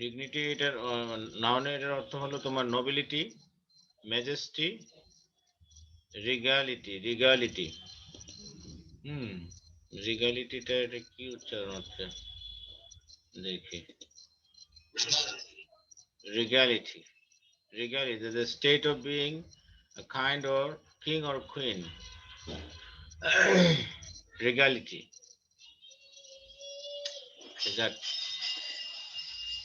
Dignity এটার নাউনের এটার অর্থ হলো তোমার নোবিলিটি, ম্যাজেস্টি, রিগালিটি। হুম, রিগালিটিটা এটা কি উচ্চারণ হচ্ছে দেখি। Regality. Regality is the state of being a kind or king or queen. Regality. Exact.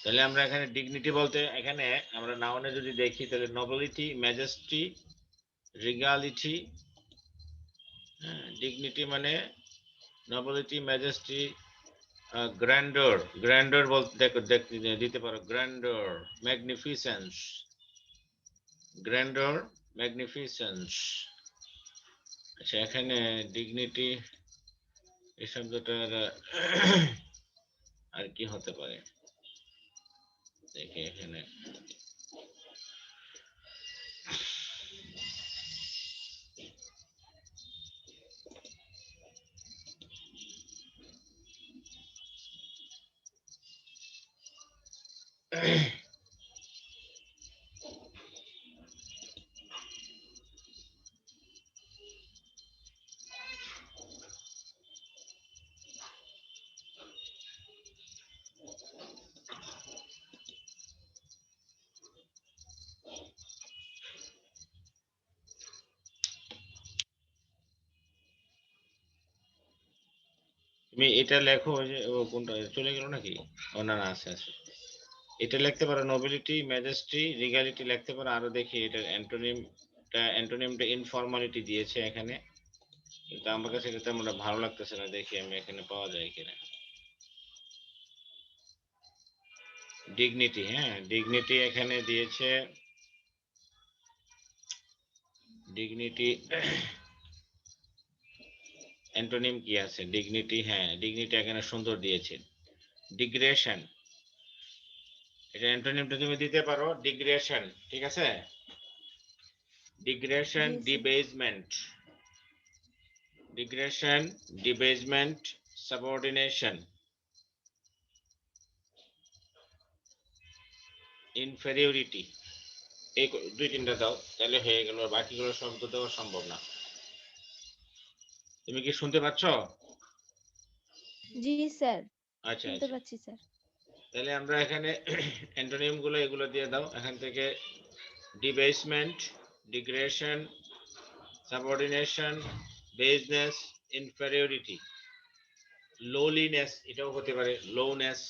তাহলে আমরা এখানে ডিগনিটি বলতে এখানে আমরা নাউনে যদি দেখি তাহলে নোবেলিটি, ম্যাজেস্টি, রিগালিটি। ডিগনিটি মানে নোবেলিটি, ম্যাজেস্টি, গ্র্যান্ডর। গ্র্যান্ডর বলতে দিতে পারো গ্র্যান্ডর, ম্যাগনিফিসেন্স। গ্র্যান্ডর, ম্যাগনিফিসেন্স। আচ্ছা, এখানে ডিগনিটি এই শব্দটার আর কি হতে পারে দেখি এখানে। তুমি এটা লেখো যে ও কোনটা চলে গেল নাকি? ও না না, আছে আছে। এটা লিখতে পারো নোবেলিটি, ম্যাজেস্টি, রিগালিটি লিখতে পারো। আরো দেখি এটার অ্যান্টোনিমটা ইনফর্মালিটি দিয়েছে এখানে, কিন্তু আমার কাছে এটা তেমন ভালো লাগতেছে না। দেখি আমি এখানে পাওয়া যায় কিনা। ডিগনিটি, হ্যাঁ ডিগনিটি এখানে দিয়েছে। ডিগনিটি অ্যান্টোনিম কি আছে? ডিগনিটি, হ্যাঁ ডিগনিটি এখানে সুন্দর দিয়েছে। ডিগ্রেশন, এটা অ্যান্টোনিমটা তুমি দিতে পারো ডিগ্রেশন, ঠিক আছে? ডিগ্রেশন, জি sir. Debasement. Degradation, debasement, subordination, inferiority. এই দুই তিনটা দাও তাহলে হয়ে গেল, বাকিগুলো শব্দ দেওয়া সম্ভব না। তুমি কি শুনতে পাচ্ছ? জি স্যার, আচ্ছা শুনতে আচ্ছা, পাচ্ছি স্যার। তাহলে আমরা এখানে অ্যান্টোনিম গুলো এগুলো দিয়ে দাও এখান থেকে। ডিবেসমেন্ট, ডিগ্রেশন, সাবঅর্ডিনেশন, বেজনেস, ইনফেরিয়রিটি, লোলিনেস, এটাও হতে পারে লোনেস,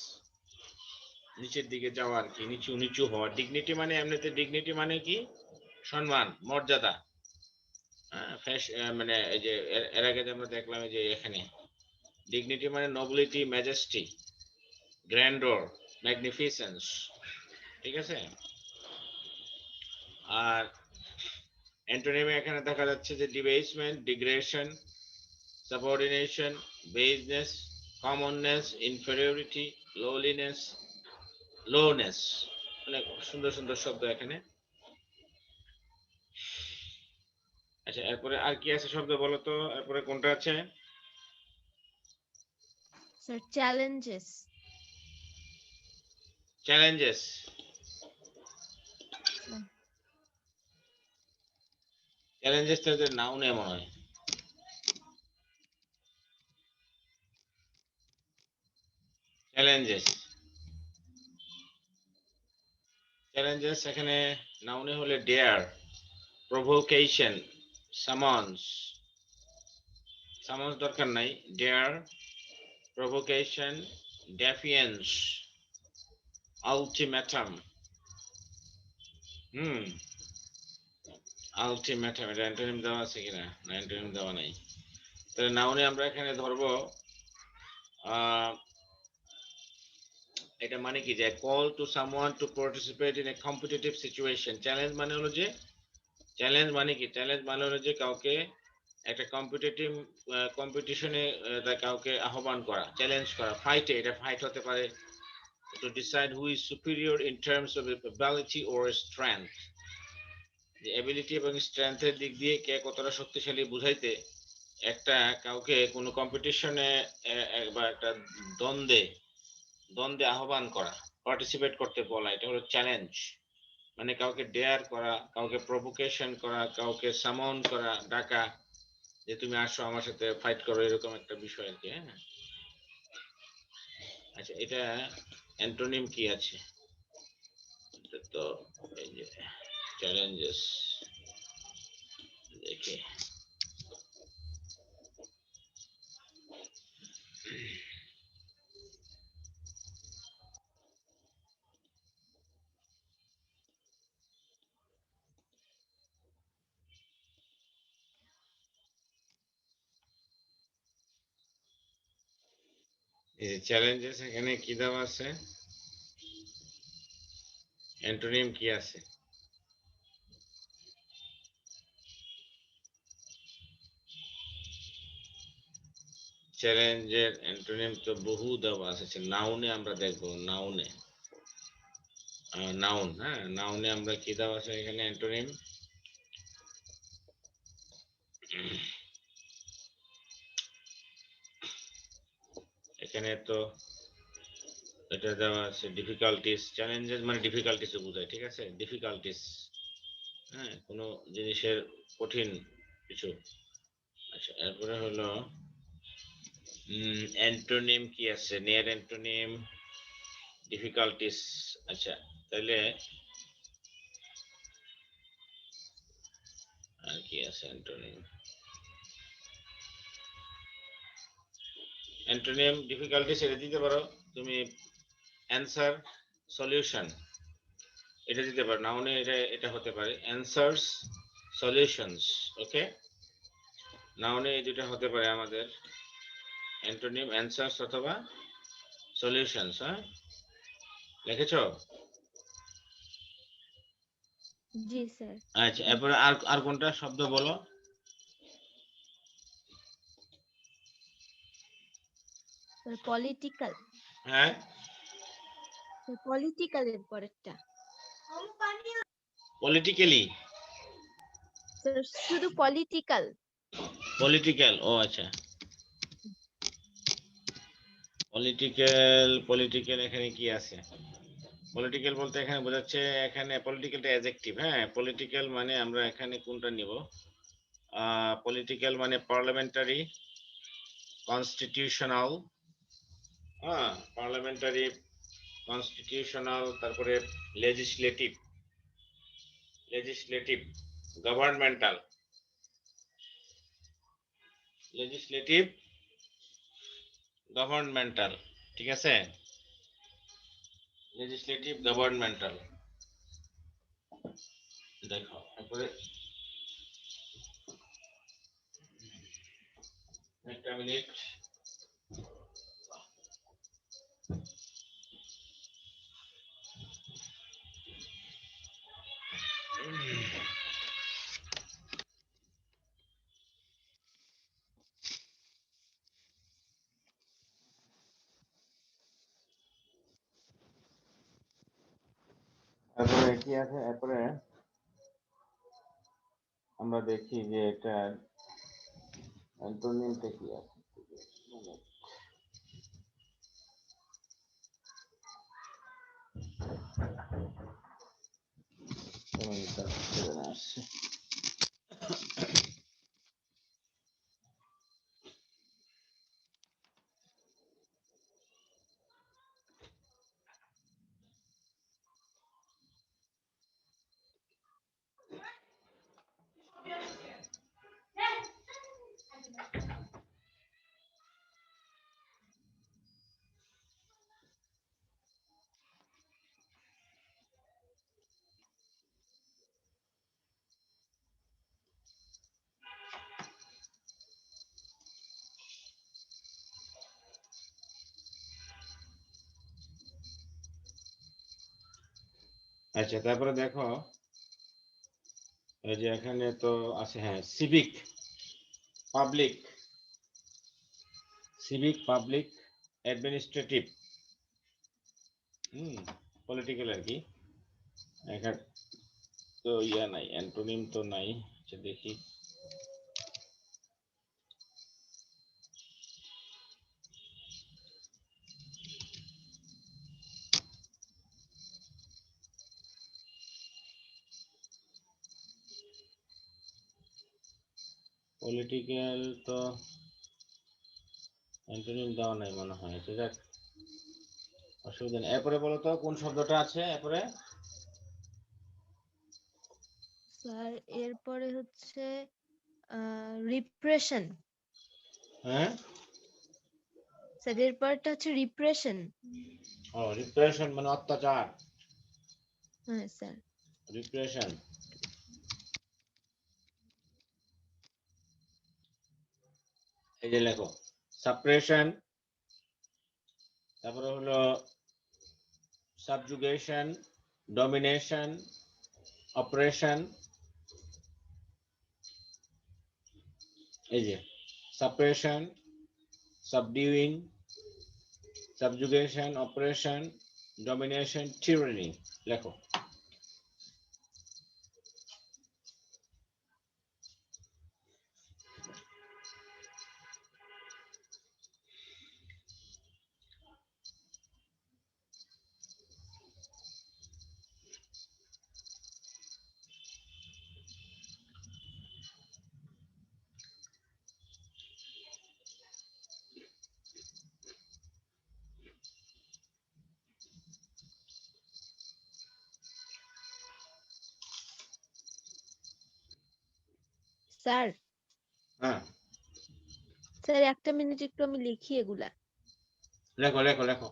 নিচের দিকে যাওয়া আর কি, নিচু নিচু হওয়া। ডিগনিটি মানে এমনিতে ডিগনিটি মানে কি? সম্মান, মর্যাদা। মানে এই যে এর আগে আমরা দেখলাম যে এখানে ডিগনিটি মানে নোবিলিটি, ম্যাজেস্টি, গ্র্যান্ডর, ম্যাগনিফিসেন্স, ঠিক আছে? আর অ্যান্টোনিমে এখানে দেখা যাচ্ছে যে ডিবেসমেন্ট, ডিগ্রেশন, সাবঅর্ডিনেশন, বেজনেস, কমননেস, ইনফেরিয়রিটি, লোলিনেস, লোনেস। অনেক সুন্দর সুন্দর শব্দ এখানে। আচ্ছা, এরপরে আর কি আছে শব্দ বলো তো? এরপরে কোনটা আছে? Sir challenges. Challenges. Sir challenges তো নাউন এমন হয়। চ্যালেঞ্জেস, চ্যালেঞ্জেস এখানে নাউনে হলে ডেয়ার, প্রভোকেশন, সামন্স। সামন্স দরকার নাই। Dare, provocation, defiance, ultimatum. Hmm, ultimatum এটা অ্যান্টোনিম দেওয়া আছে কিনা? না, অ্যান্টোনিম দেওয়া নাই। তাহলে নাউনে আমরা এখানে ধরবো এটা মানে কি, যে call to someone to participate in a competitive situation. Challenge মানে হলো যে, চ্যালেঞ্জ মানে কি? চ্যালেঞ্জ মানে হলো যে কাউকে একটা কম্পিটিটিভ কম্পিটিশনে কাউকে আহ্বান করা, চ্যালেঞ্জ করা, ফাইটে। এটা ফাইট হতে পারে। To decide who is superior in terms of ability or strength, যে এবিলিটি এবং স্ট্রেংথের দিক দিয়ে কে কতটা শক্তিশালী বুঝাইতে একটা কাউকে কোনো কম্পিটিশনে বা একটা দ্বন্দ্বে দ্বন্দ্বে আহ্বান করা। পার্টিসিপেট করতে বলা, এটা হলো চ্যালেঞ্জ। মানে কাউকে ডেয়ার করা, কাউকে প্রভোকেশন করা, কাউকে সামন করা, ডাকা, যে তুমি আসো আমার সাথে ফাইট করো, এরকম একটা বিষয় আর কি। হ্যাঁ, আচ্ছা, এটা অ্যান্টোনিম কি আছে? তো এই যে চ্যালেঞ্জেস দেখে এই চ্যালেঞ্জেস এখানে কি দেওয়া আছে, অ্যান্টোনিম কি আছে? চ্যালেঞ্জের অ্যান্টোনিম তো বহু দেওয়া আছে, নাউনে আমরা দেখবো, নাউনে নাউন, হ্যাঁ, নাউনে আমরা কি দেওয়া আছে এখানে অ্যান্টোনিম? এখানে তো এটা দেওয়া আছে ডিফিকাল্টিস, চ্যালেঞ্জেস মানে ডিফিকাল্টিস বোঝায়, ঠিক আছে, ডিফিকাল্টিস, হ্যাঁ, কোনো জিনিসের কঠিন কিছু। আচ্ছা, এরপরে হলো অ্যান্টোনিম কি আছে, নিয়ার অ্যান্টোনিম ডিফিকাল্টিস। আচ্ছা, তাহলে আর কি আছে অ্যান্টোনিম? অ্যান্টোনিম ডিফিকাল্টিস এটা দিতে পারো তুমি, অ্যান্সার, সলিউশন, এটা দিতে পারো নাউনে, এটা হতে পারে অ্যান্সার্স, সলিউশনস। ওকে, নাউনে এই দুটো হতে পারে আমাদের অ্যান্টোনিম, অ্যান্সার্স অথবা সলিউশনস। হ্যাঁ, লিখেছো? জি স্যার। আচ্ছা, এরপরে আর আর কোনটা শব্দ বলো? Sir political. হ্যাঁ, স্যার পলিটিক্যাল এর পরেরটা। পলিটিক্যালি, স্যার শুধু পলিটিক্যাল। পলিটিক্যাল, ও আচ্ছা, পলিটিক্যাল, পলিটিক্যাল এখানে কি আছে? পলিটিক্যাল বলতে এখানে বোঝাচ্ছে, এখানে পলিটিক্যালটা অ্যাডজেক্টিভ। হ্যাঁ, পলিটিক্যাল মানে আমরা এখানে কোনটা নিব? পলিটিক্যাল মানে পার্লামেন্টারি, কনস্টিটিউশনাল, হ্যাঁ, পার্লামেন্টারি, কনস্টিটিউশনাল, তারপরে legislative, legislative, governmental, legislative, governmental, ঠিক আছে, লেজিসলেটিভ, গভর্নমেন্টাল। দেখো তারপরে একটা মিনিট। তারপরে কি আছে, এরপরে আমরা দেখি যে এটা অ্যান্টোনিমটা কি আছে। আসছে। আচ্ছা, তারপরে দেখো এই যে এখানে তো আছে, হ্যাঁ, civic, public, civic, public, administrative, political আর কি। এখানে তো ইয়া নাই, অ্যান্টোনিম তো নাই। আচ্ছা, দেখি পলিটিক্যাল তো অ্যান্টোনিম দেওয়া নাই মনে হয়, ঠিক আছে, অসুবিধা নেই। এরপরে বলো তো কোন শব্দটা আছে এরপরে? স্যার এরপরে হচ্ছে রিপ্রেশন। হ্যাঁ, স্যার এরপরটা হচ্ছে রিপ্রেশন। ও রিপ্রেশন মানে অত্যাচার, হ্যাঁ স্যার। রিপ্রেশন। এই যে লেখো সাপ্রেশন, তারপরে হলো সাবজুগেশন, ডমিনেশন, অপারেশন। এই যে সাপ্রেশন, সাবডিউইং, সাবজুগেশন, অপারেশন, ডমিনেশন, tyranny লেখো। স্যার হ্যাঁ, স্যার একটা মিনিট একটু আমি লিখি এগুলা। লেখো লেখো লেখো।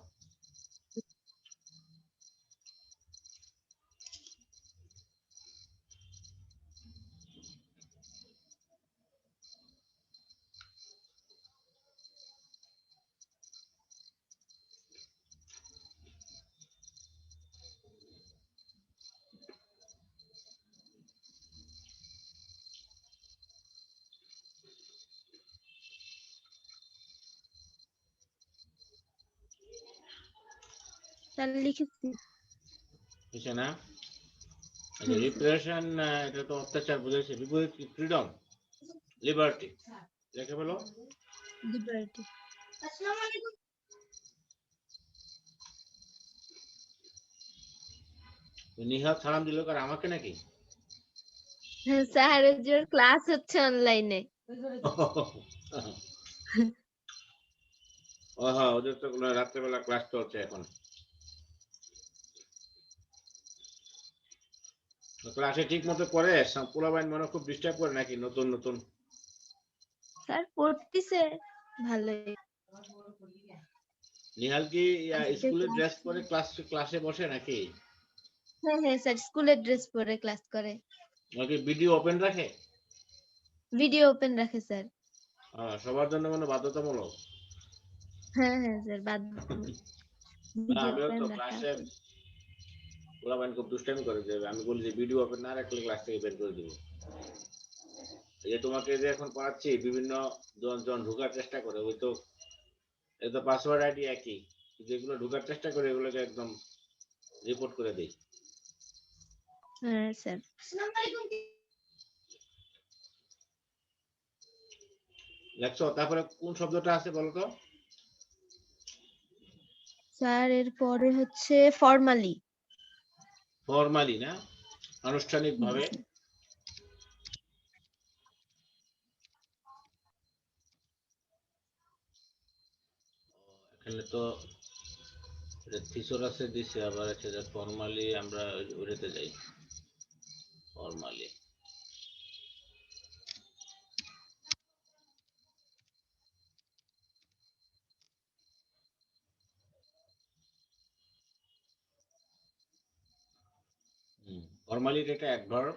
স্যার লিখেছি। বুঝছে না? হুম স্যার। রিপ্রেশন, এটা তো অত্যাচার বুঝেছে, বিপরীত কি? Freedom, liberty. লিখে ফেলো। লিবার্টি। নিহাত সালাম দিল কার, আমাকে নাকি? হ্যাঁ স্যার ওই যে ক্লাস হচ্ছে অনলাইনে। ও হ্যাঁ, ওদের তো রাত্রেবেলা ক্লাস চলছে এখন। ক্লাসে ঠিক মতো করে? পোলাপাইন মনে হয় খুব ডিস্টার্ব করে নাকি নতুন নতুন? স্যার পড়তিছে ভালোই। নিহাল কি আজকে স্কুলের ক্লাস। ড্রেস পরে ক্লাসে বসে নাকি? হ্যাঁ হ্যাঁ স্যার স্কুলের ড্রেস পরে ক্লাস করে। নাকি ভিডিও ওপেন রাখে? ভিডিও ওপেন রাখে স্যার। সবার জন্য মানে বাধ্যতামূলক? হ্যাঁ হ্যাঁ স্যার না, ভিডিও আমিও ওপেন তো রাখা ক্লাসে আছে। পোলাপাইন খুব দুষ্টামি করে যে আমি বলি যে ভিডিও ওপেন না রাখলে ক্লাস থেকে বের করে দিব। এই যে তোমাকে যে এখন পড়াচ্ছি, বিভিন্ন জন ঢোকার চেষ্টা করে, ওই তো এই তো পাসওয়ার্ড আইডি একই, যেগুলো ঢোকার চেষ্টা করে এগুলোকে একদম রিপোর্ট করে দেই। হ্যাঁ স্যার। লেখছো? তারপরে কোন শব্দটা আছে বলো তো? স্যার এরপরে হচ্ছে ফর্মালি। ফর্মালি না, আনুষ্ঠানিক হুম ভাবে। স্যার। এখানে তো থিসোরাসে দিছে, আবার হচ্ছে যে ফর্মালি আমরা ওইটাতে যাই, ফর্মালি। ফর্মালি এটা অ্যাডভার্ব।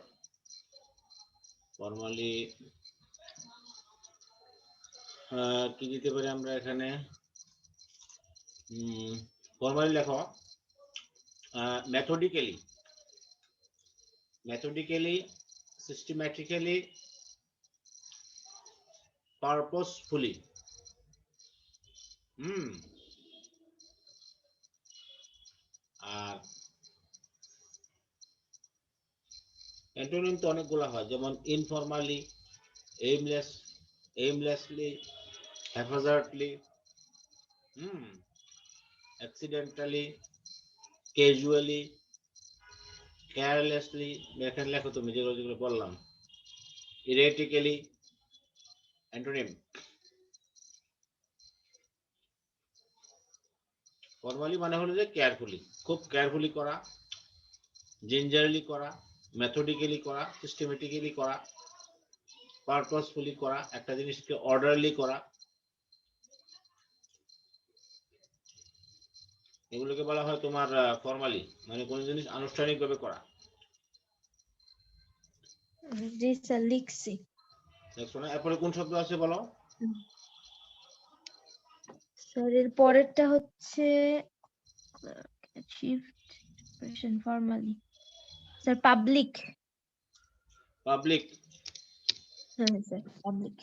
ফর্মালি কি দিতে পারি আমরা এখানে? ফর্মালি লেখো methodically, systematically, purposefully। আর অ্যান্টোনিম তো অনেকগুলো হয়, যেমন informally, aimlessly, haphazardly, accidentally, casually, carelessly। এখানে লেখো তুমি যেগুলো যেগুলো বললাম, erratically, অ্যান্টোনিম ফর্মালি মানে হলো যে কেয়ারফুলি, খুব কেয়ারফুলি করা, জিঞ্জারলি করা, মেথডিক্যালি করা, সিস্টেমেটিক্যালি করা, পারপাসফুলি করা, একটা জিনিসকে অর্ডারলি করা, এগুলোকে বলা হয় তোমার ফর্মালি, মানে কোন জিনিস আনুষ্ঠানিকভাবে করা। জি স্যার লিখছি। দেখছো না? এরপরে কোন শব্দ আছে বলো? স্যার এর পরেরটা হচ্ছে shift expression formally. Sir public. Public. হ্যাঁ স্যার পাবলিক।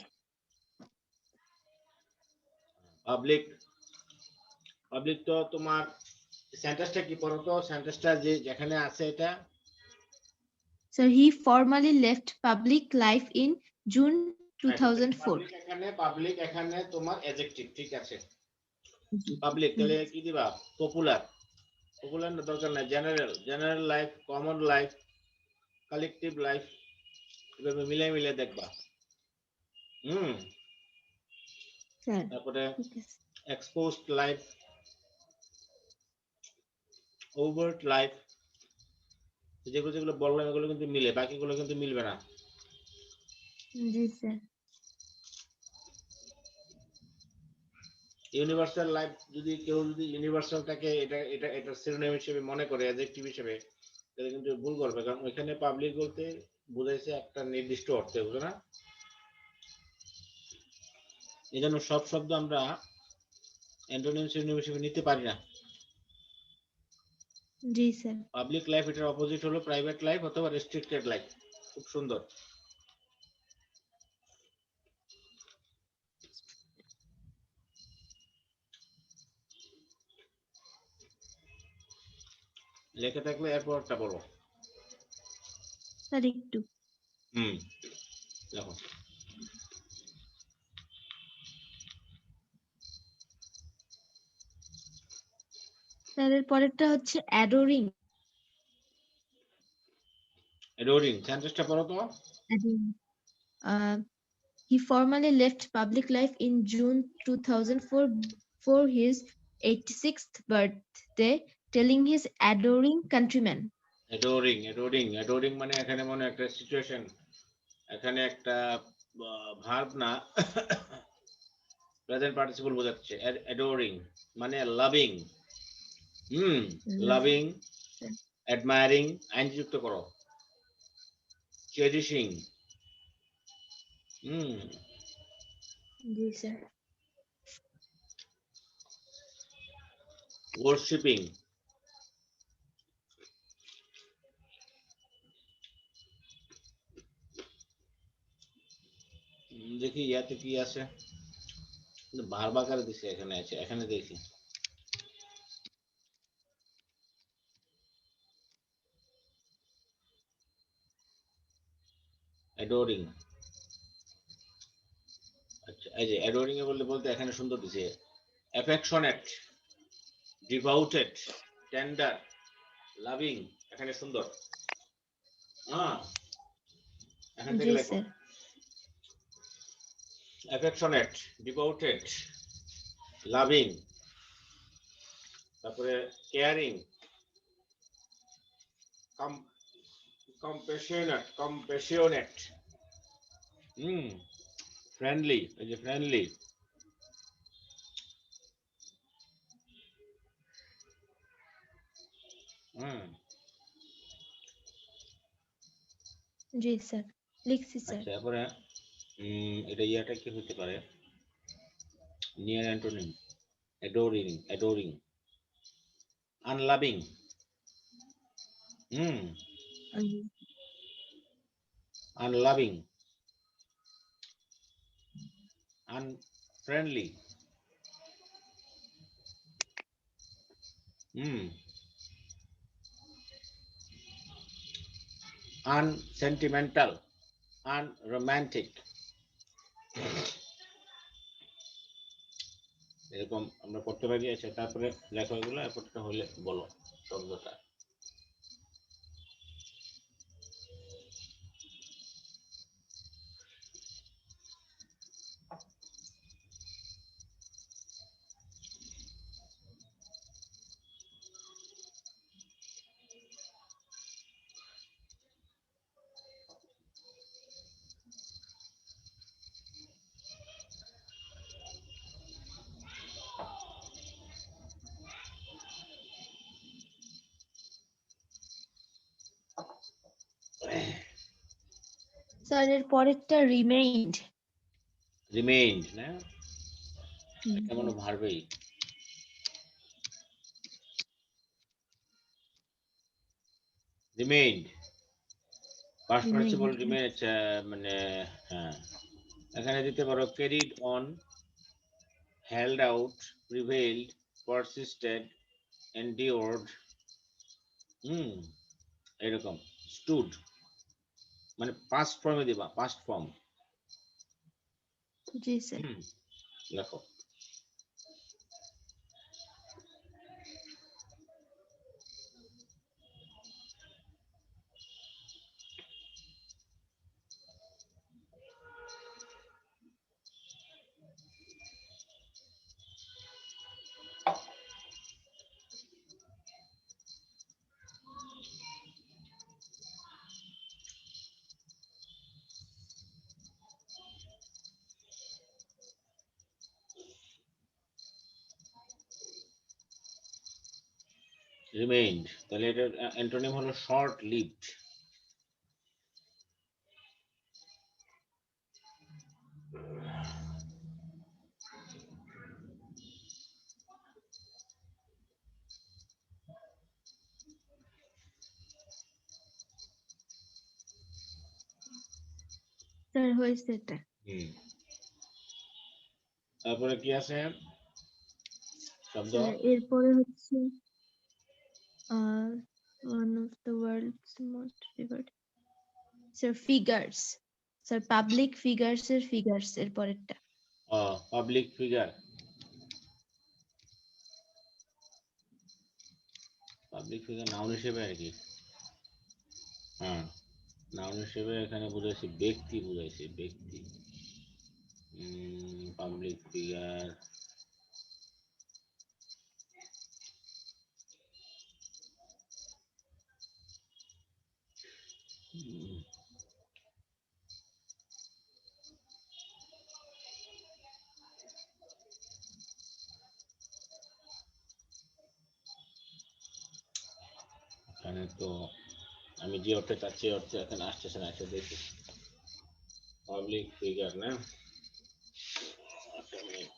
পাবলিক পাবলিক তো তোমার সেন্টেন্সটা কি পড়ো তো, সেন্টেন্সটা যে যেখানে আছে এটা। Sir, he formally left public life in June আচ্ছা, 2004. পাবলিক এখানে তোমার অ্যাডজেক্টিভ, ঠিক আছে। পাবলিক তাহলে কি দিবা? পপুলার। পপুলার না দরকার নাই, general, general life, common life, collective life, এভাবে মিলাই মিলাই দেখবা। Sir, তারপরে ঠিক আছে। এক্সপোজড লাইফ, ওভার্ট লাইফ, যেগুলো যেগুলো বললাম এগুলো কিন্তু মিলে, বাকিগুলো কিন্তু মিলবে না। জি স্যার। ইউনিভার্সাল লাইফ যদি কেউ যদি ইউনিভার্সালটাকে এটা এটা এটা সিনোনিম হিসেবে মনে করে, অ্যাডজেক্টিভ হিসেবে, তাহলে কিন্তু ভুল করবে, কারণ ওইখানে পাবলিক বলতে বোঝাইছে একটা নির্দিষ্ট অর্থে, বুঝো না? এই জন্য সব শব্দ আমরা অ্যান্টোনিম সিনোনিম হিসেবে নিতে পারি না। জি স্যার। পাবলিক লাইফ এটার অপোজিট হলো প্রাইভেট লাইফ অথবা রেস্ট্রিক্টেড লাইফ। খুব সুন্দর। লেখা থাকলে এরপরটা বলো। স্যার একটু। দেখো স্যার এর পরেরটা হচ্ছে অ্যাডোরিং। অ্যাডোরিং সেন্টেন্সটা পড়ো তো। He formally left public life in June 2004 for his 86th birthday, telling his adoring countrymen. অ্যাডোরিং মানে এখানে মনে একটা সিচুয়েশন, এখানে একটা ভার্ব না, প্রেজেন্ট পার্টিসিপল বোঝাচ্ছে। অ্যাডোরিং মানে লাভিং। লাভিং, অ্যাডমায়ারিং, আইন যুক্ত করো, চেরিশিং। জি স্যার। ওয়ার্শিপিং। দেখি ইয়াতে কি আছে, ভার্ব আকারে দিছে, এখানে আছে, এখানে দেখি। অ্যাডোরিং, আচ্ছা এই যে অ্যাডোরিং এ বলতে বলতে এখানে সুন্দর দিছে। অ্যাফেকশনেট, ডিভোটেড, টেন্ডার, লাভিং, এখানে সুন্দর। এখান থেকে জি লেখো। স্যার। অ্যাফেকশনেট, ডিভোটেড, লাভিং, তারপরে কেয়ারিং, কম্প্যাশনেট, ফ্রেন্ডলি, এই যে ফ্রেন্ডলি, জি স্যার লিখছি স্যার। আচ্ছা তারপরে এটা ইয়াটা কি হতে পারে, নিয়ার অ্যান্টোনিম, অ্যাডোরিং, আনলাভিং, আনলাভিং, আনফ্রেন্ডলি, আনসেন্টিমেন্টাল, আনরোম্যান্টিক, এরকম আমরা করতে পারি। আছে তারপরে লেখো এগুলো, এরপরটা হলে বলো শব্দটা। স্যার এর পরেরটা রিমেইন্ড। রিমেইন্ড না, এটা মনে Yes. ভার্বেই। Remained past participle Remained, remain, yes. মানে হ্যাঁ, এখানে দিতে পারো carried on, held out, prevailed, persisted, endured, এরকম। স্টুড মানে পাস্ট ফর্মে দিবা, পাস্ট ফর্ম। জি স্যার। লেখো। রিমেইন্ড, তাহলে এটার অ্যান্টোনিম হলো শর্ট লিভড। স্যার হয়েছে এটা। তারপরে কি আছে শব্দ? স্যার এরপরে হচ্ছে one of the world's most revered, sir figures. Sir public figures এর ফিগার্স এর পরেরটা। Public figure, public figure noun হিসেবে আর কি। হ্যাঁ, নাউন হিসেবে এখানে বুঝাইছি ব্যক্তি, বুঝাইছি ব্যক্তি। পাবলিক ফিগার, এখানে তো আমি যে অর্থে চাচ্ছি অর্থে এখানে আসতেছে না, এটা দেখি। পাবলিক ফিগার না, একটা মিনিট।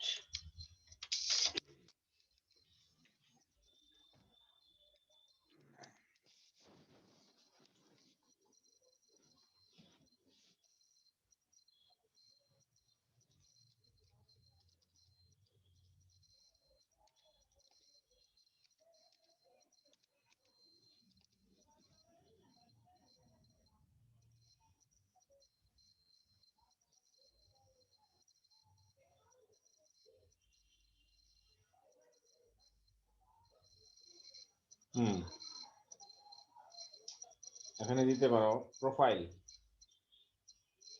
এখানে দিতে পারো প্রোফাইল,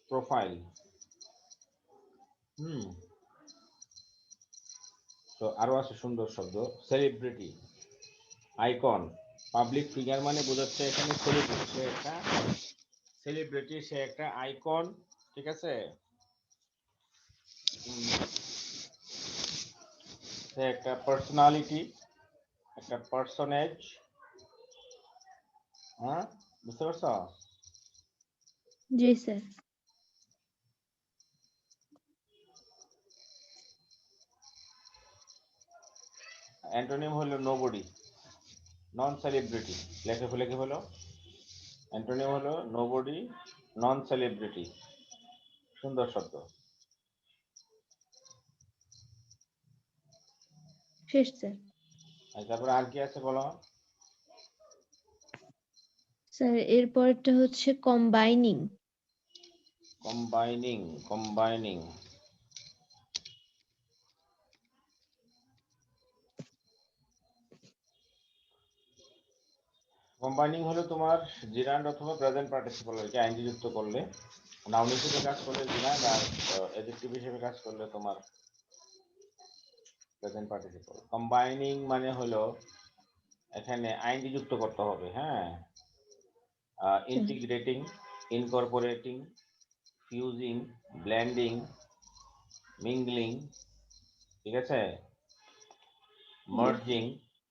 প্রোফাইল। তো আরো আছে সুন্দর শব্দ, সেলিব্রিটি, আইকন। পাবলিক ফিগার মানে বোঝাচ্ছে এখানে সেলিব্রিটি, সে একটা সেলিব্রিটি, সে একটা আইকন, ঠিক আছে। সে একটা পার্সোনালিটি, একটা পার্সোনেজ। হ্যাঁ, বুঝতে পারছো? জি স্যার। অ্যান্টোনিম হলো নোবডি, নন সেলিব্রিটি। লেখে হলো অ্যান্টোনিম হলো নোবডি, নন সেলিব্রিটি। সুন্দর শব্দ। শেষ স্যার। তারপরে আর কি আছে বলো? স্যার এরপরটা হচ্ছে কম্বাইনিং। কম্বাইনিং, কম্বাইনিং, কম্বাইনিং হলো তোমার জিরান্ড অথবা প্রেজেন্ট পার্টিসিপল আর কি, আইনজি যুক্ত করলে। নাউন হিসেবে কাজ করলে জিরান্ড, আর অ্যাডজেক্টিভ হিসেবে কাজ করলে তোমার প্রেজেন্ট পার্টিসিপল। কম্বাইনিং মানে হলো এখানে আইনজি যুক্ত করতে হবে, হ্যাঁ। Integrating, incorporating, fusing, blending, mingling, ঠিক আছে। মার্জিং,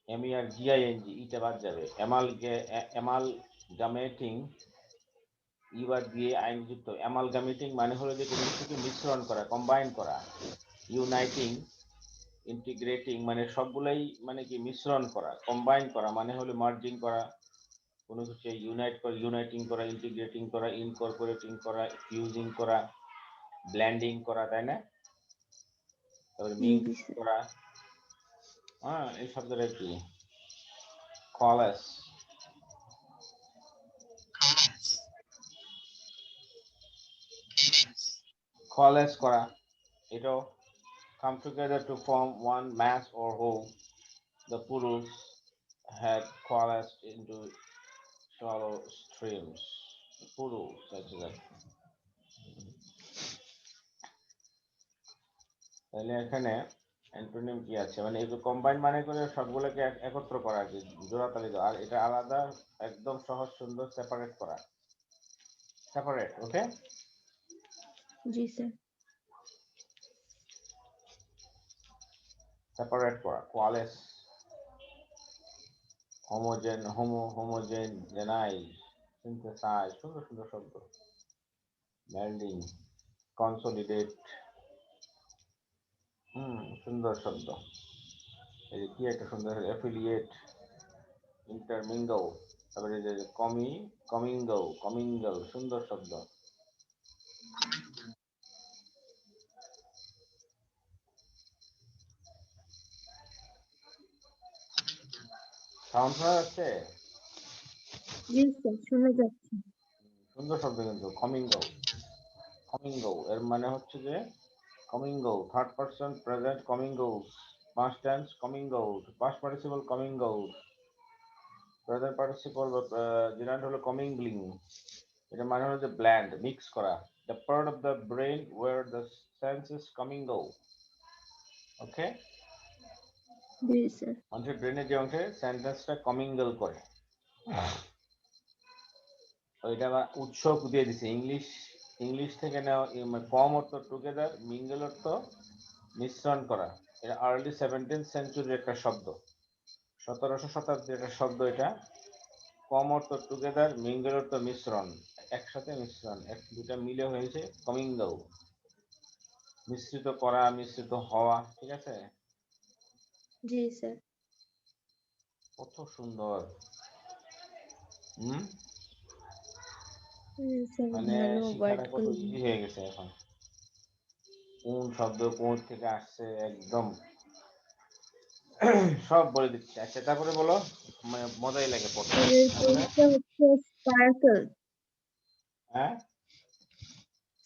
MERGING, ইটা বাদ যাবে। এমালগামেটিং, ইউআর দিয়ে আইনযুক্ত। অ্যামালগামেটিং মানে হলো যে কোনো কিছুকে মিশ্রণ করা, কম্বাইন করা। ইউনাইটিং, ইন্টিগ্রেটিং মানে সবগুলাই মানে কি মিশ্রণ করা। কম্বাইন করা মানে হলো মার্জিং করা, কোনো কিছু ইউনাইট করা, ইউনাইটিং করা, ইন্টিগ্রেটিং করা, ইনকর্পোরেটিং করা, ফিউজিং করা, ব্ল্যান্ডিং করা, তাই না? তারপরে জি মিক্স জি স্যার। করা। হ্যাঁ, এই শব্দটা কি? কলেস, কলেস করা, এটাও come together to form one mass or whole. The Purus had coalesced into shallow streams. Purus, that's it. তাহলে এখানে অ্যান্টোনিম কি আছে, মানে এই কম্বাইন মানে করে সবগুলোকে একত্র করা, কি জোড়াতালি দেওয়া, আর এটা আলাদা একদম সহজ সুন্দর সেপারেট করা। সেপারেট, ওকে। জি স্যার। সেপারেট করা, কোয়ালেস, হোমোজেন, হোমোজেন, জেনাইজ, সিনথেসাইজ, সুন্দর সুন্দর শব্দ। মেল্ডিং, কনসলিডেট, সুন্দর শব্দ। এই যে কি একটা সুন্দর, অ্যাফিলিয়েট, ইন্টারমিঙ্গল, তারপরে যে কমিঙ্গল, সুন্দর শব্দ। সাউন্ড শোনা যাচ্ছে? জি স্যার, শোনা যাচ্ছে। সুন্দর শব্দ কিন্তু কমিঙ্গল এর মানে হচ্ছে যে commingle, third person present commingle, past tense commingle, past participle commingle, present participle generate হলো কমিংলিং। এটা মানে হলো যে ব্ল্যান্ড, মিক্স করা। The part of the brain where the senses commingle, okay. জি স্যার। মানুষের ব্রেনের যে অংশে সেন্টেন্সটা কমিঙ্গল করে, ওইটা আবার উৎস দিয়ে দিছে। ইংলিশ থেকে নেওয়া। কম অর্থ টুগেদার, মিঙ্গল অর্থ মিশ্রণ করা। এটা আর্লি 17th সেঞ্চুরির একটা শব্দ, 1700 শতাব্দীর একটা শব্দ এটা। কম অর্থ টুগেদার, মিঙ্গল অর্থ মিশ্রণ, একসাথে মিশ্রণ, দুটা মিলে হয়েছে কমিঙ্গল। মিশ্রিত করা, মিশ্রিত হওয়া, ঠিক আছে। জি স্যার। কত সুন্দর। হুম, স্যার মানে ভালো ওয়ার্ড শিক্ষাটা কত গুলো। ইজি হয়ে গেছে এখন। কোন শব্দ কোন থেকে আসছে একদম সব বলে দিচ্ছে। আচ্ছা, তারপরে বলো, মানে মজাই লাগে পড়তে। তারপরে স্পার্কেল। হ্যাঁ,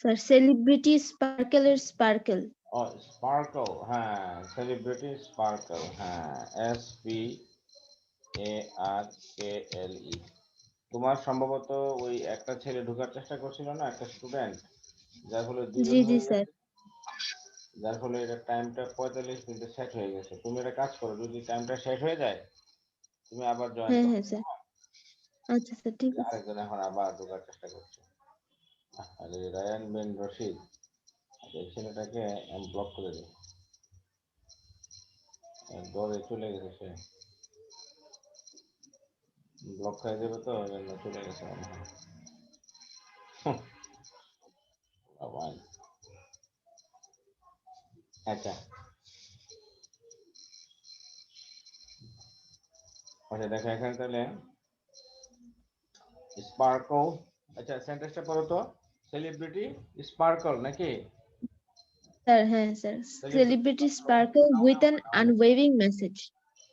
স্যার সেলিব্রিটি স্পার্কেলের স্পার্কেল। ও স্পার্কল, হ্যাঁ, সেলিব্রিটি স্পার্কল, হ্যাঁ, SPARKLE। তোমার সম্ভবত ওই একটা ছেলে ঢোকার চেষ্টা করছিল না, একটা স্টুডেন্ট, যার ফলে জি দুজন জি হয়ে স্যার। গেছে। যার ফলে এটা টাইমটা 45 মিনিটে সেট হয়ে গেছে। তুমি একটা কাজ করো, যদি টাইমটা সেট হয়ে যায় তুমি আবার জয়েন হ্যাঁ করো। হ্যাঁ স্যার। আচ্ছা স্যার, ঠিক আছে। আরেকজন এখন আবার ঢোকার চেষ্টা করছে। আরে রায়ান বিন রশিদ, এই ছেলেটাকে আমি ব্লক করে দিই, দলে চলে গেছে সে, ব্লক হয়ে যাবে তো, ওই জন্য চলে গেছে মনে হয়। বাবাই। আচ্ছা, আচ্ছা দেখো এখানে তাহলে স্পার্কল। আচ্ছা, সেন্টেন্সটা পড়ো তো, সেলিব্রিটি স্পার্কল নাকি? স্যার হ্যাঁ sir. Celebrity celebrity sparkle with an আনওয়েভিং মেসেজ।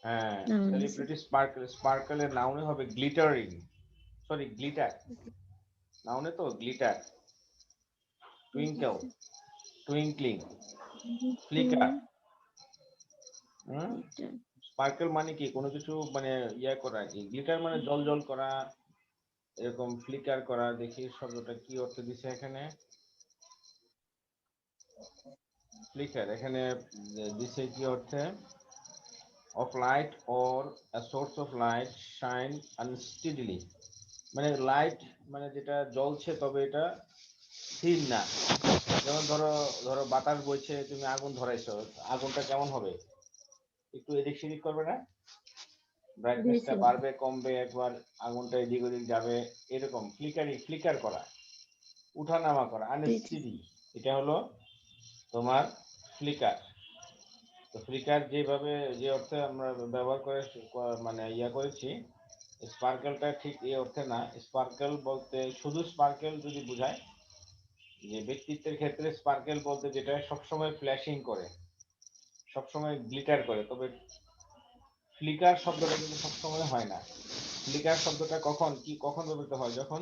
হ্যাঁ, নাউন স্যার। সেলিব্রিটি স্পার্কল, স্পার্কলের নাউনে হবে গ্লিটারিং, সরি গ্লিটার, নাউনে তো glitter, twinkle, twinkling, flicker. Hmm, sparkle মানে কি কোনো কিছু মানে ইয়া করা, কি গ্লিটার মানে জল জল করা, এরকম ফ্লিকার করা। দেখি শব্দটা কি অর্থ দিছে এখানে। ফ্লিকার এখানে দিছে কি অর্থে, of light or a source of light shine unsteadily, মানে লাইট মানে যেটা জ্বলছে তবে এটা স্থির না। যেমন ধরো ধরো বাতাস বইছে, তুমি আগুন ধরাইছো, আগুনটা কেমন হবে, একটু এদিক সেদিক করবে না, জি ব্রাইটনেসটা স্যার। বাড়বে কমবে, একবার আগুনটা এদিক ওদিক যাবে, এরকম ফ্লিকার করা। উঠানামা করা, আনস্টিডি, এটা হলো তোমার ফ্লিকার। তো ফ্লিকার যেভাবে যে অর্থে আমরা ব্যবহার করে মানে ইয়া করেছি, স্পার্কেলটা ঠিক এই অর্থে না। স্পার্কেল বলতে শুধু স্পার্কেল যদি বোঝায়, যে ব্যক্তিত্বের ক্ষেত্রে স্পার্কেল বলতে যেটা সবসময় ফ্ল্যাশিং করে, সবসময় গ্লিটার করে, তবে ফ্লিকার শব্দটা কিন্তু সবসময় হয় না। ফ্লিকার শব্দটা কখন ব্যবহৃত হয়, যখন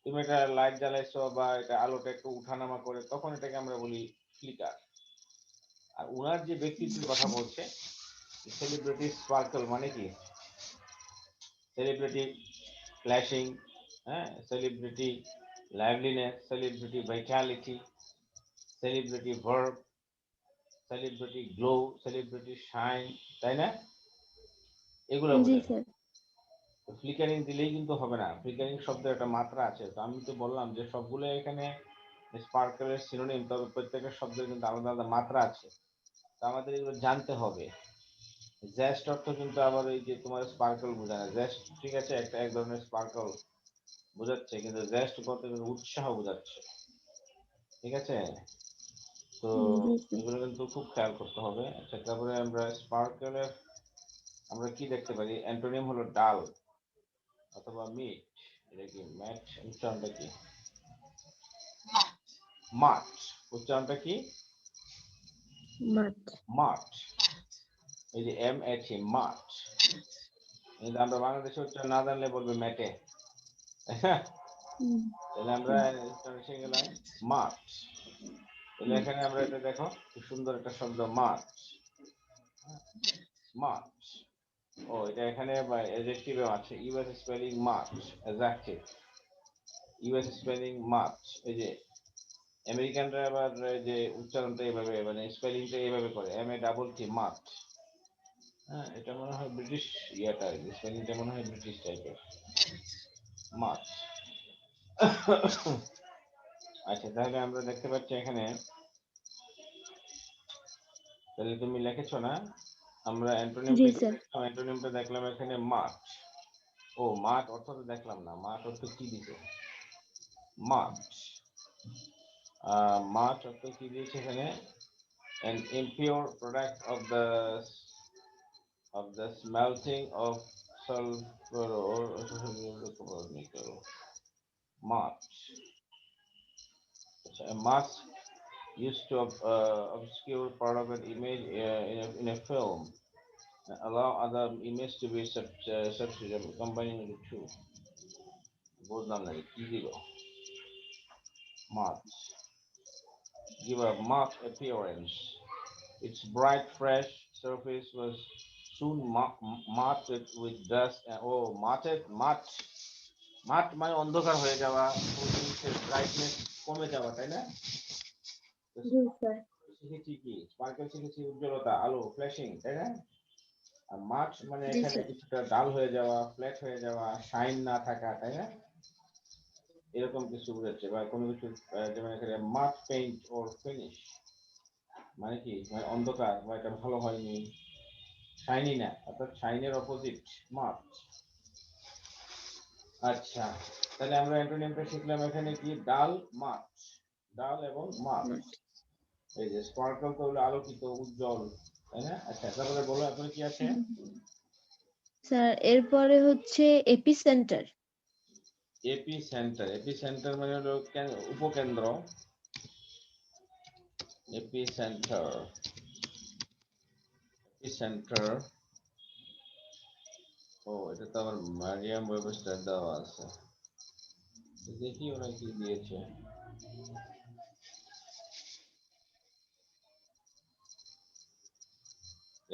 তুমি একটা লাইট জ্বালাইছো বা এটা আলোটা একটু উঠানামা করে, তখন এটাকে আমরা বলি ফ্লিকার। আর উনার যে ব্যক্তিত্বের কথা বলছে, সেলিব্রিটি স্পার্কেল মানে কি, সেলিব্রিটি ফ্ল্যাশিং, হ্যাঁ, celebrity liveliness, celebrity Vitality, celebrity verb, celebrity glow, celebrity shine, তাই না? এগুলো জি বোঝায়। স্যার। ফ্লিকারিং দিলেই কিন্তু হবে না, ফ্লিকারিং শব্দের একটা মাত্রা আছে। তো আমি তো বললাম যে সবগুলো এখানে স্পার্কেলের সিনোনিম, তবে প্রত্যেকের শব্দের কিন্তু আলাদা আলাদা মাত্রা আছে। তো আমাদের এগুলো জানতে হবে। জেস্ট অর্থ কিন্তু আবার এই যে তোমার স্পার্কেল বোঝায় না, জেস্ট ঠিক আছে একটা এক ধরনের স্পার্কেল বোঝাচ্ছে, কিন্তু জেস্ট বলতে কিন্তু উৎসাহ বোঝাচ্ছে, ঠিক আছে? তো জি স্যার। এগুলো কিন্তু খুব খেয়াল করতে হবে। আচ্ছা, তারপরে আমরা স্পার্কেলের আমরা কি দেখতে পারি, অ্যান্টোনিম হলো ডাল অথবা মিট। এটা কি ম্যাট, উচ্চারণটা কি? মাঠ, উচ্চারণটা কি? মাঠ। মাঠ, এই যে MAT, মাঠ। কিন্তু আমরা বাংলাদেশে উচ্চারণ না জানলে বলবে ম্যাটে, তাহলে আমরা শিখে গেলাম মাঠ। তাহলে এখানে আমরা এটা দেখো, খুব সুন্দর একটা শব্দ মাঠ, মাঠ। ও, এটা এখানে অ্যাডজেক্টিভ আছে, ইউএস স্পেলিং মাঠ, অ্যাডজেক্টিভ, ইউএস স্পেলিং মাঠ। এই যে আমেরিকানরা আবার যে উচ্চারণটা এইভাবে, মানে স্পেলিংটা এইভাবে করে, MAT, মাঠ। হ্যাঁ, এটা মনে হয় ব্রিটিশ ইয়াটা, স্পেলিংটা মনে হয় ব্রিটিশ টাইপের, মাঠ। আচ্ছা, তাহলে আমরা দেখতে পাচ্ছি এখানে, তাহলে তুমি লিখেছো না, আমরা জি অ্যান্টোনিমটা কি স্যার। দেখলাম, অ্যান্টোনিমটা দেখলাম এখানে মাঠ। ও, মাঠ অর্থ তো দেখলাম না, মাঠ অর্থ কি দিছে, মাঠ, মাঠ অর্থ কি দিয়েছে এখানে, an impure product of the smelting of sulfur or nickel, mass. A mass used to obscure part of an image in a film, allow other image to be substituted, combining the two. বুঝলাম না কি দিল, mass, give a mass appearance. Its bright, fresh surface was soon marked with dust. Oh, মাঠ, মাঠ মানে অন্ধকার হয়ে যাওয়া, ব্রাইটনেস কমে যাওয়া, তাই না? জি স্যার। শিখেছি কি, স্পার্কেল শিখেছি উজ্জ্বলতা, আলো, ফ্ল্যাশিং, তাই না? আর মাঠ মানে জি এখানে স্যার। কিছুটা ডাল হয়ে যাওয়া, ফ্ল্যাট হয়ে যাওয়া, শাইন না থাকা, তাই না? এরকম কিছু বোঝাচ্ছে। বা কোনো কিছু যেমন এখানে মাঠ পেইন্ট ওর ফিনিশ, মানে কি, মানে অন্ধকার বা এটা ভালো হয়নি, শাইনি না, অর্থাৎ শাইনের অপোজিট মাঠ। আচ্ছা, তাহলে আমরা অ্যান্টোনিমটা শিখলাম এখানে কি, ডাল, মাঠ, ডাল এবং মাঠ। এই যে স্পার্কল তো হলো আলোকিত, উজ্জ্বল, তাই না? আচ্ছা, তারপরে বলো এখন কি আছে। স্যার এরপরে হচ্ছে epicentre. Epicentre, epicentre মানে হলো উপকেন্দ্র, এপি সেন্টার, এপি সেন্টার। ও, এটা তো আমার মারিয়াম ওয়েবস্টার দেওয়া আছে, দেখি ওরা কি দিয়েছে।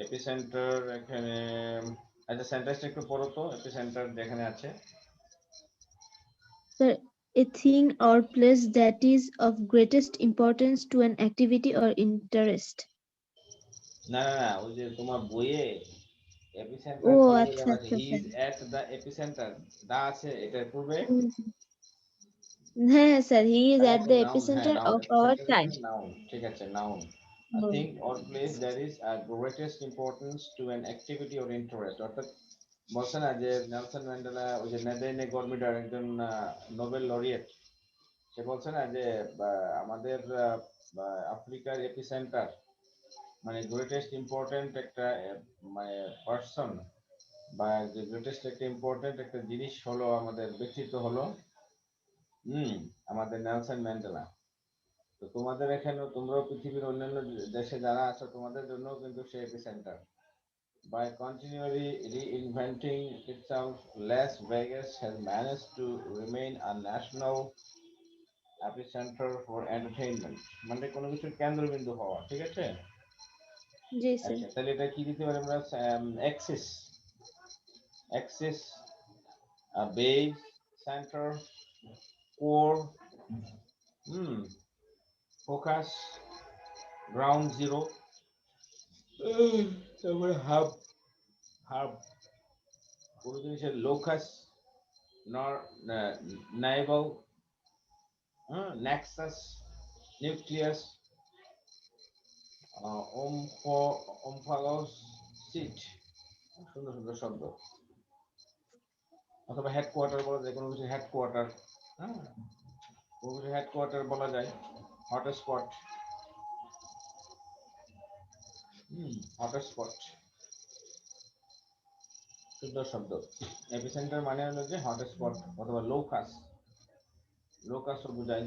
এপি সেন্টার এখানে, আচ্ছা সেন্টারটা একটু পড়ো তো, এপি সেন্টার যেখানে আছে। Sir, a thing or place that is of greatest importance to an activity or interest. না না না, ওই যে তোমার বইয়ে ও এপিসেন্টার কি আচ্ছা লেখা আছে, আচ্ছা he sir. Is at the epicenter, the আছে এটার পূর্বে। হ্যাঁ স্যার, he is তাহলে at একটা the নাউন, হ্যাঁ epicenter noun, of our epicenter time. একটা নাউন, ঠিক আছে, noun. I hmm. Think or place that is greatest importance to an activity or interest, অর্থাৎ বলছে না যে নেলসন ম্যান্ডেলা, ওই যে নেদেনে গর্মিডার একজন নোবেল লরিয়েট, সে সে বলছে না যে আমাদের আফ্রিকার এপিসেন্টার মানে গ্রেটেস্ট ইম্পর্টেন্ট একটা মানে পার্সন বা যে গ্রেটেস্ট একটা ইম্পর্টেন্ট একটা জিনিস হলো আমাদের ব্যক্তিত্ব হলো আমাদের নেলসন ম্যান্ডেলা। তো তোমাদের এখানেও তোমরাও পৃথিবীর অন্যান্য দেশে যারা আছো তোমাদের জন্য কিন্তু সে epicentre. By continually reinventing itself, Las Vegas has managed to remain a national epicenter for entertainment. মানে কোনো কিছুর কেন্দ্রবিন্দু হওয়া, ঠিক আছে? জি স্যার। আচ্ছা, তাহলে এটা কি দিতে পারি আমরা? Axis, Axis, base, centre, core, focus, ground zero, তারপরে হাব, হাব, কোনো জিনিসের লোকাস, নাইভাল, নেক্সাস, নিউক্লিয়াস, ওমফালস, সিট, সুন্দর সুন্দর শব্দ। অথবা হেডকোয়ার্টার বলা যায়, কোনো কিছু হেডকোয়ার্টার, হ্যাঁ, কোনো কিছু হেডকোয়ার্টার বলা যায়, হটস্পট, হটস্পট, সুন্দর শব্দ। এপিসেন্টার মানে হলো যে হটস্পট অথবা লোকাস, লোকাসও বোঝায়।